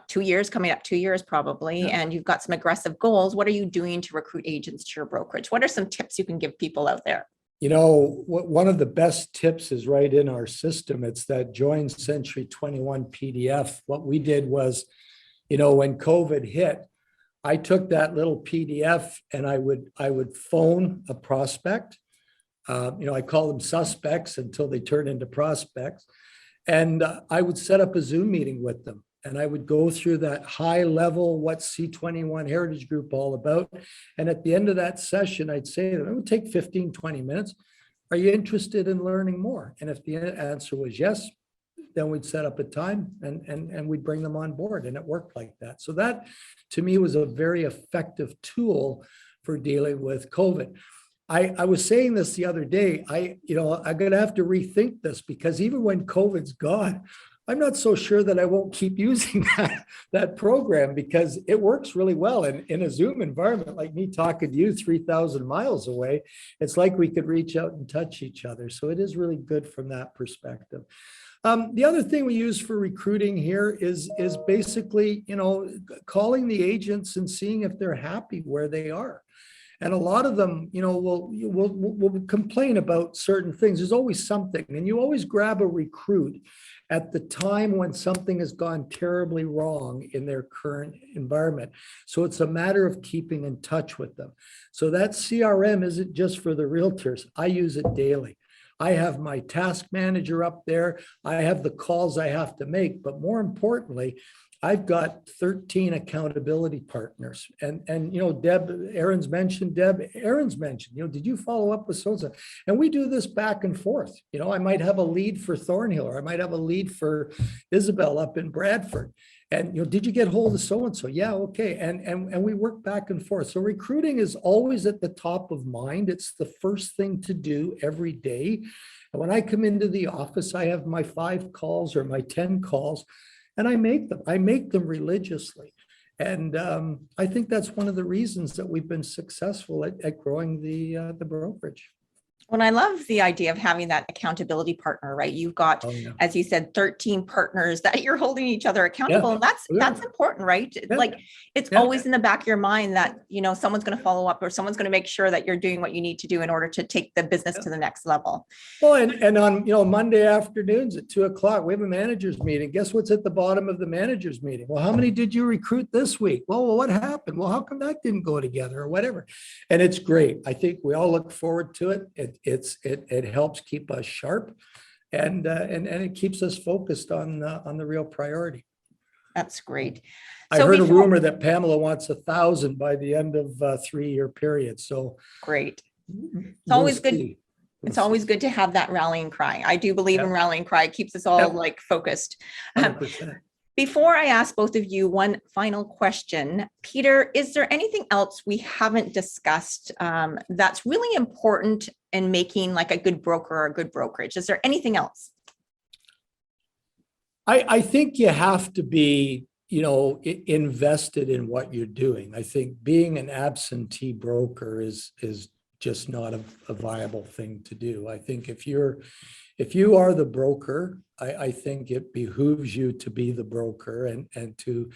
2 years, coming up 2 years probably, and you've got some aggressive goals. What are you doing to recruit agents to your brokerage? What are some tips you can give people out there? One of the best tips is right in our system. It's that Join Century 21 PDF. What we did was, when COVID hit, I took that little PDF and I would phone a prospect. I call them suspects until they turn into prospects. And I would set up a Zoom meeting with them. And I would go through that high level, what's C21 Heritage Group all about. And at the end of that session, I'd say that it would take 15, 20 minutes. Are you interested in learning more? And if the answer was yes, then we'd set up a time and we'd bring them on board, and it worked like that. So that to me was a very effective tool for dealing with COVID. I was saying this the other day, I'm going to have to rethink this, because even when COVID's gone, I'm not so sure that I won't keep using that program, because it works really well. And in a Zoom environment, like me talking to you 3,000 miles away, it's like we could reach out and touch each other. So it is really good from that perspective. The other thing we use for recruiting here is basically, calling the agents and seeing if they're happy where they are. And a lot of them, will complain about certain things. There's always something, and you always grab a recruit at the time when something has gone terribly wrong in their current environment. So it's a matter of keeping in touch with them. So that CRM isn't just for the realtors. I use it daily. I have my task manager up there. I have the calls I have to make, but more importantly, I've got 13 accountability partners. And Deb, Eryn's mentioned, did you follow up with so-and-so? And we do this back and forth. I might have a lead for Thornhill, or I might have a lead for Isabel up in Bradford. And, did you get hold of so-and-so? Yeah, okay. And we work back and forth. So recruiting is always at the top of mind. It's the first thing to do every day. And when I come into the office, I have my 5 calls or my 10 calls, and I make them religiously. And I think that's one of the reasons that we've been successful at growing the brokerage. Well, I love the idea of having that accountability partner, right? You've got, as you said, 13 partners that you're holding each other accountable. And that's important, right? Like it's always in the back of your mind that, someone's going to follow up, or someone's going to make sure that you're doing what you need to do in order to take the business to the next level. Well, and on, Monday afternoons at 2:00, we have a managers meeting. Guess what's at the bottom of the managers meeting? Well, how many did you recruit this week? Well, what happened? Well, how come that didn't go together, or whatever? And it's great. I think we all look forward to it. it helps keep us sharp, and it keeps us focused on the real priority. That's great. I So heard a before- rumor that Pamela wants 1,000 by the end of a 3-year period. So Great. It's always good. see. We'll It's always see. good to have that rallying cry. I do believe in Yep. rallying cry. It keeps us all Yep. like focused. 100%. Before I ask both of you one final question, Peter, is there anything else we haven't discussed that's really important in making like a good broker or a good brokerage? Is there anything else? I think you have to be, invested in what you're doing. I think being an absentee broker is just not a viable thing to do. I think if you are the broker, I think it behooves you to be the broker and to,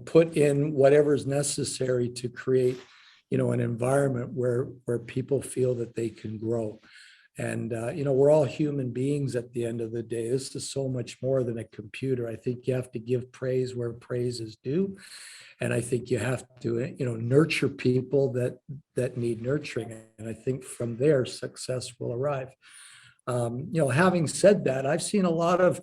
put in whatever's necessary to create, an environment where people feel that they can grow. And, we're all human beings at the end of the day. This is so much more than a computer. I think you have to give praise where praise is due. And I think you have to, nurture people that need nurturing. And I think from there, success will arrive. Having said that, I've seen a lot of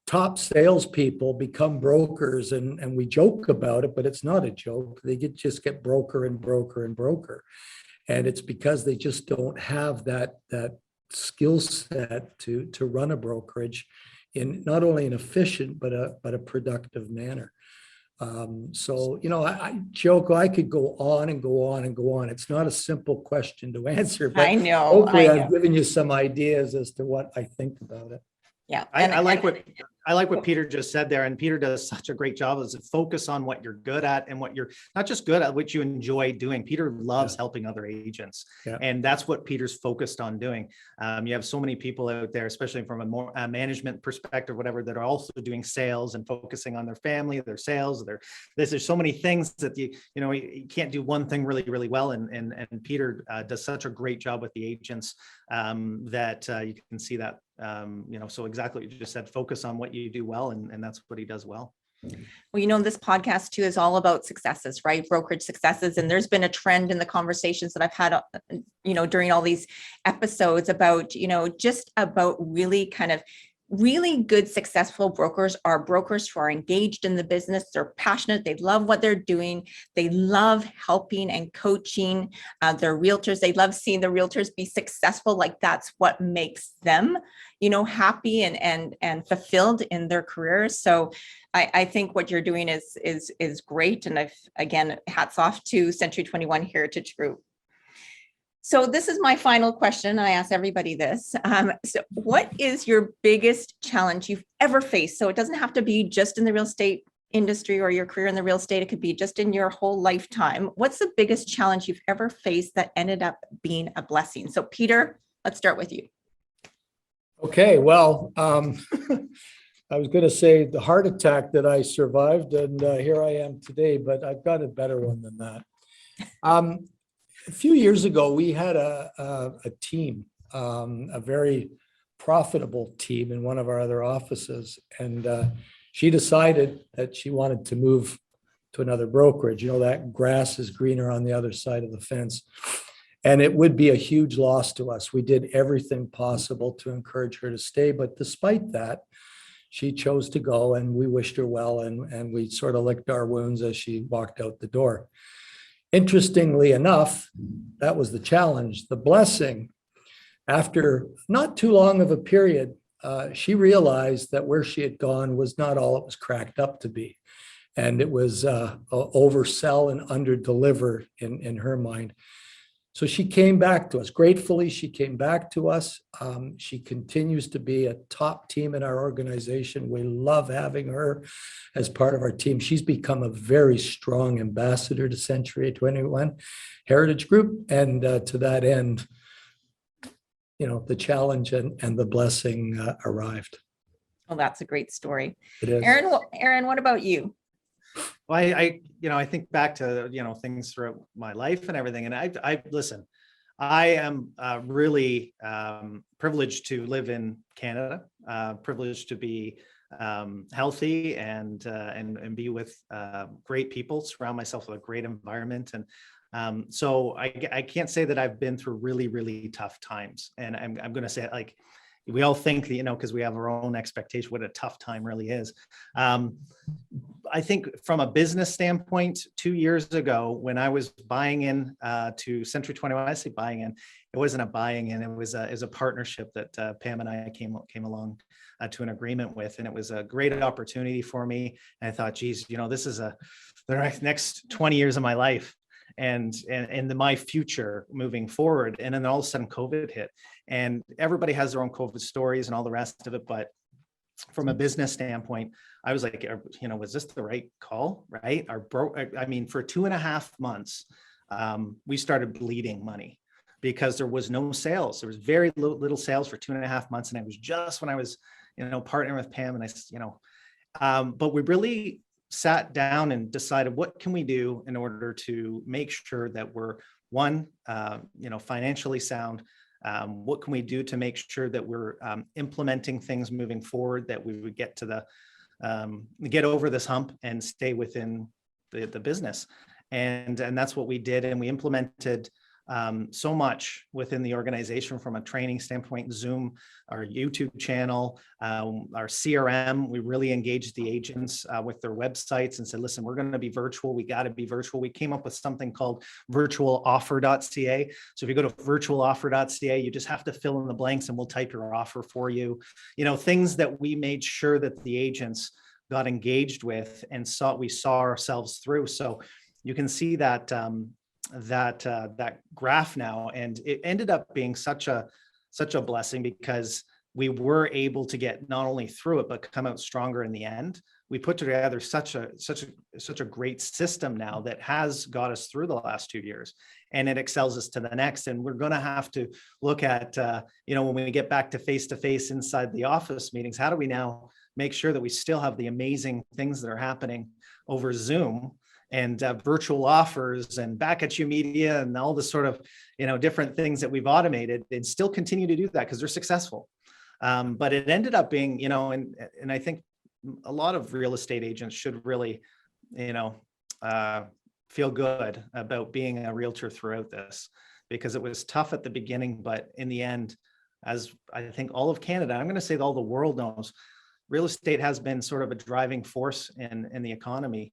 top salespeople become brokers, and we joke about it, but it's not a joke. They just get broker and broker and broker. And it's because they just don't have that skill set to run a brokerage in not only an efficient but a productive manner. So I joke, I could go on and go on and go on. It's not a simple question to answer, but I know. hopefully I've given you some ideas as to what I think about it. Yeah. I like what Peter just said there, and Peter does such a great job as to focus on what you're good at and what you're not just good at, what you enjoy doing. Peter loves helping other agents, and that's what Peter's focused on doing. You have so many people out there, especially from a more management perspective, whatever, that are also doing sales and focusing on their family, their sales, there's so many things that you can't do one thing really, really well. And Peter does such a great job with the agents that you can see that. So exactly what you just said, focus on what you do well, and that's what he does well. Well, this podcast too is all about successes, right? Brokerage successes. And there's been a trend in the conversations that I've had, during all these episodes about, just about really kind of really good, successful brokers are brokers who are engaged in the business. They're passionate. They love what they're doing. They love helping and coaching their realtors. They love seeing the realtors be successful. Like that's what makes them, happy and fulfilled in their careers. So I think what you're doing is great. And again, hats off to Century 21 Heritage Group. So this is my final question. I ask everybody this. So what is your biggest challenge you've ever faced? So it doesn't have to be just in the real estate industry or your career in the real estate. It could be just in your whole lifetime. What's the biggest challenge you've ever faced that ended up being a blessing? So Peter, let's start with you. Okay, well, I was going to say the heart attack that I survived, and here I am today, but I've got a better one than that. A few years ago, we had a team, a very profitable team in one of our other offices. And she decided that she wanted to move to another brokerage. That grass is greener on the other side of the fence. And it would be a huge loss to us. We did everything possible to encourage her to stay. But despite that, she chose to go, and we wished her well. And we sort of licked our wounds as she walked out the door. Interestingly enough, that was the challenge. The blessing, after not too long of a period, she realized that where she had gone was not all it was cracked up to be. And it was oversell and underdeliver in her mind. So she came back to us. Gratefully, she came back to us. She continues to be a top team in our organization. We love having her as part of our team. She's become a very strong ambassador to Century 21 Heritage Group. And to that end, the challenge and the blessing arrived. Well, that's a great story. It is. Eryn, what about you? Well, I think back to, things throughout my life and everything. And I listen, I am really privileged to live in Canada, privileged to be healthy and be with great people, surround myself with a great environment. And So I can't say that I've been through really, really tough times. And I'm going to say it like, we all think that, because we have our own expectation, what a tough time really is. I think from a business standpoint, 2 years ago, when I was buying in to Century 21, I say buying in, it wasn't a buying in, it was a partnership that Pam and I came along to an agreement with, and it was a great opportunity for me. And I thought, geez, this is the next 20 years of my life and my future moving forward. And then all of a sudden COVID hit, and everybody has their own COVID stories and all the rest of it. But from a business standpoint, I was like, was this the right call? Right? For 2.5 months, we started bleeding money because there was no sales. There was very little sales for 2.5 months. And it was just when I was, partnering with Pam, and but we really sat down and decided, what can we do in order to make sure that we're financially sound? What can we do to make sure that we're implementing things moving forward, that we would get to get over this hump and stay within the business? And that's what we did. And we implemented so much within the organization from a training standpoint, Zoom, our YouTube channel, our CRM. We really engaged the agents with their websites and said, listen, we're going to be virtual. We got to be virtual. We came up with something called virtualoffer.ca. So if you go to virtualoffer.ca, you just have to fill in the blanks and we'll type your offer for you. Things that we made sure that the agents got engaged with and we saw ourselves through. So you can see that that graph now, and it ended up being such a blessing because we were able to get not only through it but come out stronger in the end. We put together such a great system now that has got us through the last 2 years, and it excels us to the next. And we're going to have to look at when we get back to face inside the office meetings, how do we now make sure that we still have the amazing things that are happening over Zoom and virtual offers and back at you media and all the sort of, different things that we've automated, and still continue to do that because they're successful. But it ended up being, and I think a lot of real estate agents should really, feel good about being a realtor throughout this, because it was tough at the beginning, but in the end, as I think all of Canada, I'm going to say all the world knows, real estate has been sort of a driving force in the economy.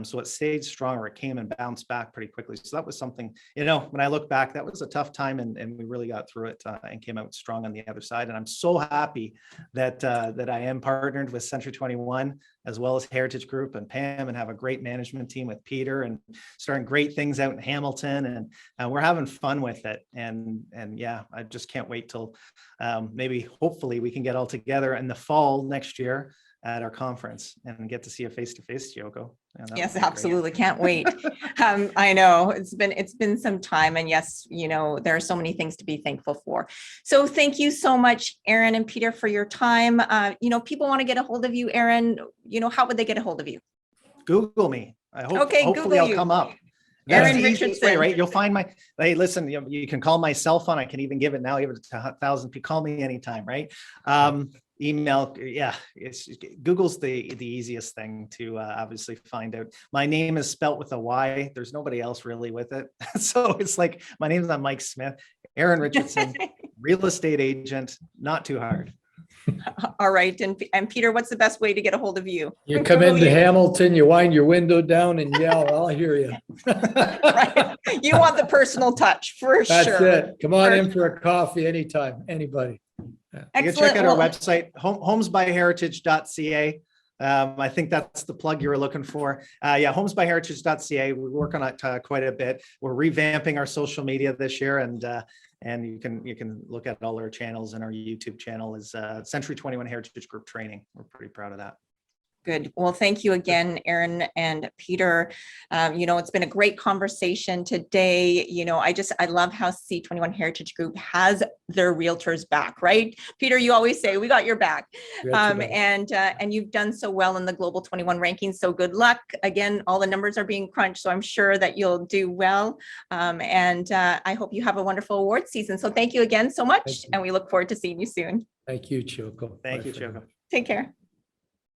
So it stayed stronger. It came and bounced back pretty quickly. So that was something, when I look back, that was a tough time, and we really got through it and came out strong on the other side. And I'm so happy that I am partnered with Century 21 as well as Heritage Group and Pam, and have a great management team with Peter, and starting great things out in Hamilton, and we're having fun with it. And yeah, I just can't wait till hopefully we can get all together in the fall next year at our conference and get to see a face-to-face, Yoko. Yes, absolutely. Can't wait. I know it's been some time, and yes, there are so many things to be thankful for. So thank you so much, Eryn and Peter, for your time. People want to get a hold of you, Eryn. How would they get a hold of you? Google me. Hopefully Google I'll come up. Eryn Richardson. Way, right? You'll find hey, listen, you can call my cell phone. I can even give it now, even to 1,000 people. Call me anytime, right? Email, yeah, Google's the easiest thing to obviously find out. My name is spelt with a Y. There's nobody else really with it. So it's like, my name's not Mike Smith, Eryn Richardson, real estate agent, not too hard. All right. And Peter, what's the best way to get a hold of you? You come into Hamilton, you wind your window down and yell, I'll hear you. Right. You want the personal touch for That's sure. it. Come on in for a coffee anytime, anybody. You can check out our website, homesbyheritage.ca. I think that's the plug you were looking for. Homesbyheritage.ca. We work on it quite a bit. We're revamping our social media this year, and you can look at all our channels, and our YouTube channel is Century 21 Heritage Group Training. We're pretty proud of that. Good. Well, thank you again, Eryn and Peter. It's been a great conversation today. I love how C21 Heritage Group has their realtors back, right? Peter, you always say, we got your back. And you've done so well in the Global 21 rankings. So good luck. Again, all the numbers are being crunched, so I'm sure that you'll do well. I hope you have a wonderful award season. So thank you again so much. And we look forward to seeing you soon. Thank you, Choco. Thank you, Choco. Take care.